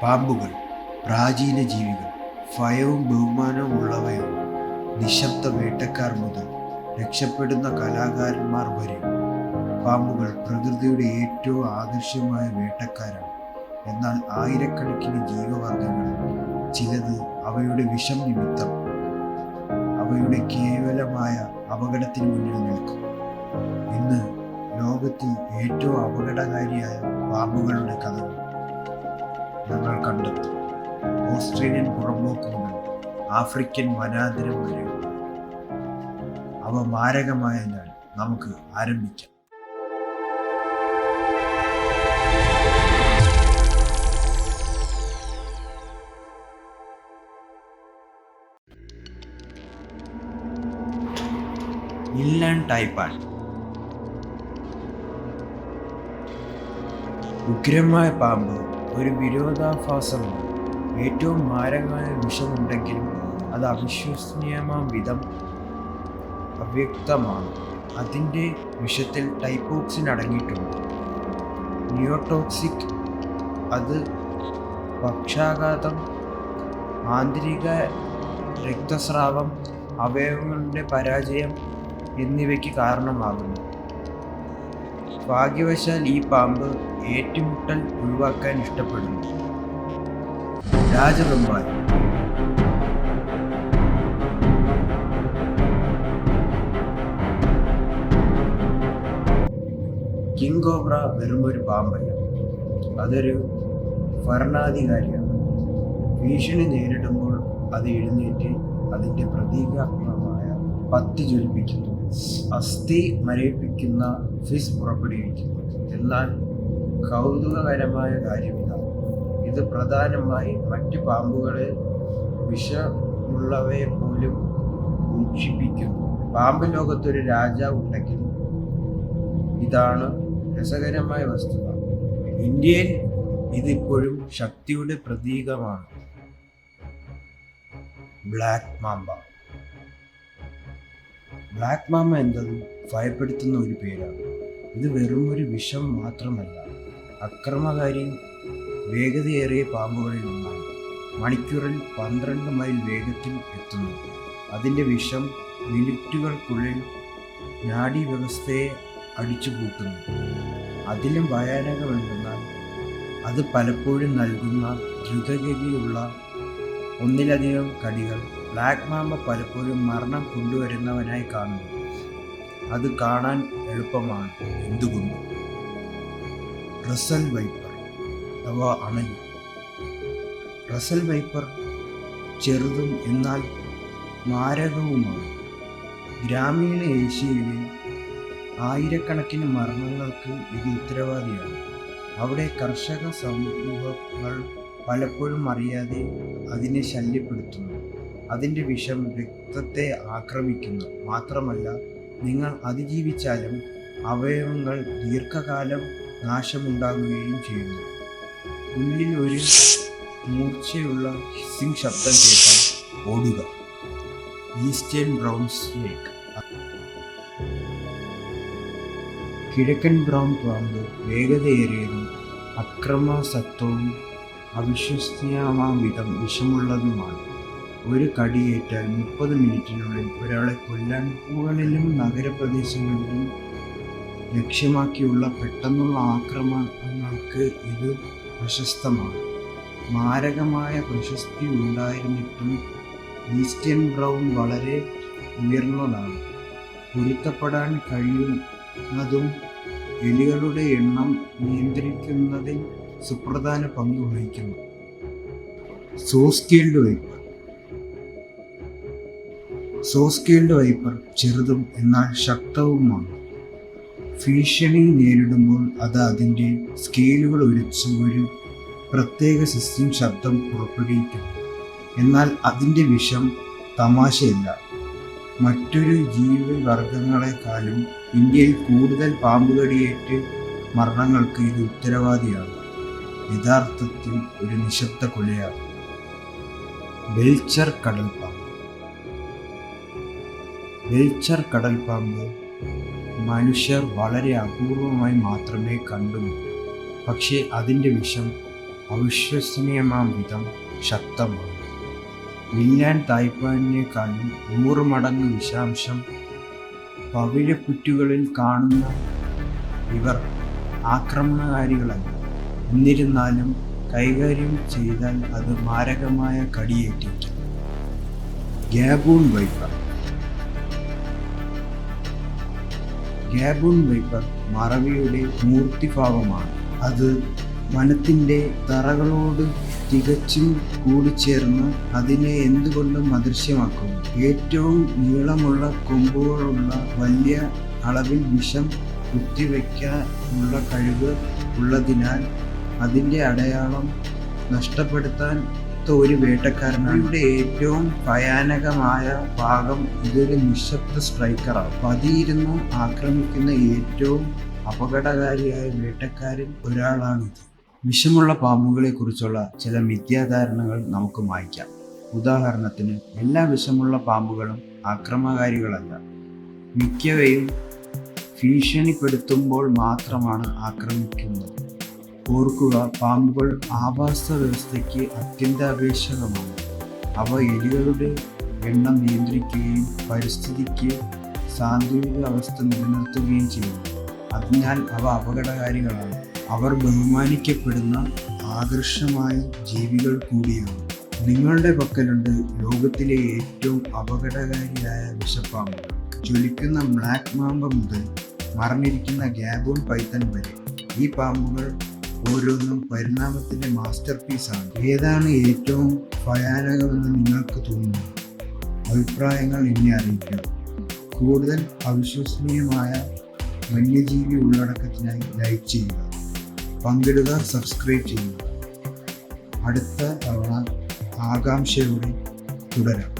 പാമ്പുകൾ പ്രാചീന ജീവികൾ, ഭയവും ബഹുമാനവും ഉള്ളവയാണ്. നിശബ്ദ വേട്ടക്കാർ മുതൽ രക്ഷപ്പെടുന്ന കലാകാരന്മാർ വരെ പാമ്പുകൾ പ്രകൃതിയുടെ ഏറ്റവും ആകർഷകമായ വേട്ടക്കാരാണ്. എന്നാൽ ആയിരക്കണക്കിന് ജീവവർഗങ്ങളിൽ ചിലത് അവയുടെ വിഷം നിമിത്തം അവയുടെ കേവലമായ അപകടത്തിന് മുന്നിൽ നിൽക്കും. ഇന്ന് ലോകത്തിൽ ഏറ്റവും അപകടകാരിയായ പാമ്പുകളുടെ കഥകൾ ഞങ്ങൾ കണ്ടെത്തും. ഓസ്ട്രേലിയൻ പുറമ്പോക്ക് മുതൽ ആഫ്രിക്കൻ വനാന്തരം വരെ അവ മാരകമായതിനാൽ നമുക്ക് ആരംഭിക്കാം. ഇൻലാൻഡ് ടൈപ്പാൻ ഉഗ്രമായ പാമ്പ് ഒരു വിരോധാഭാസമാണ്. ഏറ്റവും മാരകമായ വിഷമുണ്ടെങ്കിലും അത് അവിശ്വസനീയമാം വിധം അവ്യക്തമാണ്. അതിൻ്റെ വിഷത്തിൽ ടൈപ്പോക്സിൻ അടങ്ങിയിട്ടുണ്ട്. നിയോടോക്സിക്, അത് പക്ഷാഘാതം, ആന്തരിക രക്തസ്രാവം, അവയവങ്ങളുടെ പരാജയം എന്നിവയ്ക്ക് കാരണമാകുന്നു. ഭാഗ്യവശാൽ ഈ പാമ്പ് ഏറ്റുമുട്ടൽ ഒഴിവാക്കാൻ ഇഷ്ടപ്പെടുന്നു. രാജവെമ്പാല കിങ് കോബ്ര വെറുമൊരു പാമ്പല്ല, അതൊരു ഭരണാധികാരിയാണ്. ഭീഷണി നേരിടുമ്പോൾ അത് എഴുന്നേറ്റ് അതിൻ്റെ പ്രതീകാത്മകമായ പത്തി ജ്വലിപ്പിക്കുന്നു, അസ്ഥി മരവിപ്പിക്കുന്ന ഫിസ് പുറപ്പെടുവിക്കുന്നു. എന്നാൽ കൗതുകകരമായ കാര്യം ഇതാണ്: ഇത് പ്രധാനമായി മറ്റ് പാമ്പുകളെ വിഷമുള്ളവയെ പോലും ഭൂഷിപ്പിക്കുന്നു. പാമ്പ് ലോകത്തൊരു രാജാവ് ഉണ്ടെങ്കിൽ ഇതാണ് രസകരമായ വസ്തുത. ഇന്ത്യയിൽ ഇതിപ്പോഴും ശക്തിയുടെ പ്രതീകമാണ്. Black mamba. ബ്ലാക്ക് മാമ്പ എന്നത് ഭയപ്പെടുത്തുന്ന ഒരു പേരാണ്. ഇത് വെറും ഒരു വിഷം മാത്രമല്ല, അക്രമകാരിയും വേഗതയേറിയ പാമ്പുകളിൽ ഒന്നാണ്. മണിക്കൂറിൽ 12 മൈൽ വേഗത്തിൽ എത്തുന്നു. അതിൻ്റെ വിഷം മിനിറ്റുകൾക്കുള്ളിൽ നാഡീവ്യവസ്ഥയെ അടിച്ചുപൂട്ടുന്നു. അതിലും ഭയാനകമെന്തെന്നാൽ അത് പലപ്പോഴും നൽകുന്ന ദ്രുതഗതിയുള്ള ഒന്നിലധികം കടികൾ ബ്ലാക്ക് മാമ്പ പലപ്പോഴും മരണം കൊണ്ടുവരുന്നവനായി കാണുന്നു. അത് കാണാൻ എളുപ്പമാണ്. എന്തുകൊണ്ട്? റസൽ വൈപ്പർ അഥവാ അണലി. റസൽ വൈപ്പർ ചെറുതും എന്നാൽ മാരകവുമാണ്. ഗ്രാമീണ ഏഷ്യയിലെ ആയിരക്കണക്കിന് മരണങ്ങൾക്ക് ഇത് ഉത്തരവാദിയാണ്. അവിടെ കർഷക സമൂഹങ്ങൾ പലപ്പോഴും അറിയാതെ അതിനെ ശല്യപ്പെടുത്തുന്നു. അതിൻ്റെ വിഷം രക്തത്തെ ആക്രമിക്കുന്നു. മാത്രമല്ല, നിങ്ങൾ അതിജീവിച്ചാലും അവയവങ്ങൾ ദീർഘകാലം നാശമുണ്ടാകുകയും ചെയ്യുന്നു. ഉള്ളിൽ ഒരു മൂർച്ചയുള്ള ഹിസ്സിംഗ് ശബ്ദം കേട്ടാൽ ഓടുക. Eastern brown snake. കിഴക്കൻ ബ്രൗൺ പാമ്പ് വേഗതയേറിയതും അക്രമാസക്തവും അവിശ്വസനീയമാം വിധം വിഷമുള്ളതുമാണ്. ഒരു കടിയേറ്റാൽ 30 മിനിറ്റിനുള്ളിൽ ഒരാളെ കൊല്ലാൻ മുകളിലും നഗരപ്രദേശങ്ങളിലും ലക്ഷ്യമാക്കിയുള്ള പെട്ടെന്നുള്ള ആക്രമണങ്ങൾക്ക് ഇത് പ്രശസ്തമാണ്. മാരകമായ പ്രശസ്തി ഉണ്ടായിരുന്നിട്ടും ഈസ്റ്റേൺ ബ്രൗൺ വളരെ ഉയർന്നതാണ്. പൊരുത്തപ്പെടാൻ കഴിയുന്നതും എലികളുടെ എണ്ണം നിയന്ത്രിക്കുന്നതിൽ സുപ്രധാന പങ്ക് വഹിക്കുന്നു. സോസ്കീൽഡ് വൈപ്പർ. സോസ്കീൽഡ് വൈപ്പർ ചെറുതും എന്നാൽ ശക്തവുമാണ്. ഭീഷണി നേരിടുമ്പോൾ അത് അതിൻ്റെ സ്കെയിലുകൾ ഉരച്ച് ഒരു പ്രത്യേക സിസ്റ്റിംഗ് ശബ്ദം പുറപ്പെടുവിക്കുന്നു. എന്നാൽ അതിൻ്റെ വിഷം തമാശയല്ല. മറ്റൊരു ജീവിവർഗങ്ങളെക്കാളും ഇന്ത്യയിൽ കൂടുതൽ പാമ്പുകടിയേറ്റ് മരണങ്ങൾക്ക് ഇത് ഉത്തരവാദിയാണ്. യഥാർത്ഥത്തിൽ ഒരു നിശബ്ദ കൊലയാണ്. വെൽച്ചർ കടൽപ്പാമ്പ്. വെൽച്ചർ കടൽപ്പാമ്പ് മനുഷ്യർ വളരെ അപൂർവമായി മാത്രമേ കണ്ടുള്ളൂ. പക്ഷേ അതിൻ്റെ വിഷം അവിശ്വസനീയമാം വിധം ശക്തമാണ്. ഇൻലാൻഡ് തായ്പാനിനേക്കാളും 100 മടങ്ങ് വിഷാംശം പവിഴപ്പുറ്റുകളിൽ കാണുന്ന ഇവർ ആക്രമണകാരികളല്ല. എന്നിരുന്നാലും കൈകാര്യം ചെയ്താൽ അത് മാരകമായ കടിയേറ്റിരിക്കും. ഗാബൂൺ വൈപ്പർ. ഗാബൂൺ വൈപ്പർ മറവിയുടെ മൂർത്തിഭാവമാണ്. അത് വനത്തിൻ്റെ തറകളോട് തികച്ചും കൂടിച്ചേർന്ന് അതിനെ എന്തുകൊണ്ടും അദൃശ്യമാക്കുന്നു. ഏറ്റവും നീളമുള്ള കൊമ്പുകളുള്ള വലിയ അളവിൽ വിഷം കുത്തിവയ്ക്കാനുള്ള കഴിവ് ഉള്ളതിനാൽ അതിൻ്റെ അടയാളം നഷ്ടപ്പെടുത്താത്ത ഒരു വേട്ടക്കാരനാണ്. ഇവിടെ ഏറ്റവും ഭയാനകമായ ഭാഗം ഇതൊരു നിശബ്ദ സ്ട്രൈക്കറാണ്. പതിയിരുന്ന് ആക്രമിക്കുന്ന ഏറ്റവും അപകടകാരിയായ വേട്ടക്കാരിൽ ഒരാളാണിത്. വിഷമുള്ള പാമ്പുകളെക്കുറിച്ചുള്ള ചില മിഥ്യാധാരണകൾ നമുക്ക് മായ്ക്കാം. ഉദാഹരണത്തിന്, എല്ലാ വിഷമുള്ള പാമ്പുകളും ആക്രമണകാരികളല്ല. മിക്കവയും ഭീഷണിപ്പെടുത്തുമ്പോൾ മാത്രമാണ് ആക്രമിക്കുന്നത്. ഓർക്കുക, പാമ്പുകൾ ആവാസ വ്യവസ്ഥയ്ക്ക് അത്യന്താപേക്ഷിതമാണ്. അവ എലികളുടെ എണ്ണം നിയന്ത്രിക്കുകയും പരിസ്ഥിതിക്ക് സാന്തുലിക അവസ്ഥ നിലനിർത്തുകയും ചെയ്യുന്നു. അതിനാൽ അവ അപകടകാരികളാണ്. അവർ ബഹുമാനിക്കപ്പെടുന്ന ആകർഷമായ ജീവികൾ കൂടിയാണ്. നിങ്ങളുടെ പക്കലുണ്ട് ലോകത്തിലെ ഏറ്റവും അപകടകാരിയായ വിഷപ്പാമ്പുകൾ. ജ്വലിക്കുന്ന ബ്ലാക്ക് മാമ്പ മുതൽ മറഞ്ഞിരിക്കുന്ന ഗാബൂൺ പൈത്തൺ വരെ. ഈ പാമ്പുകൾ ഓരോന്നും പരിണാമത്തിൻ്റെ മാസ്റ്റർ പീസാണ്. ഏതാണ് ഏറ്റവും ഭയാനകമെന്ന് നിങ്ങൾക്ക് തോന്നുന്നു? അഭിപ്രായങ്ങൾ എന്നെ അറിയിക്കുക. കൂടുതൽ അവിശ്വസനീയമായ വന്യജീവി ഉള്ളടക്കത്തിനായി ലൈക്ക് ചെയ്യുക, പങ്കിടുക, സബ്സ്ക്രൈബ് ചെയ്യുക. അടുത്ത തവണ ആകാംക്ഷയോടെ തുടരാം.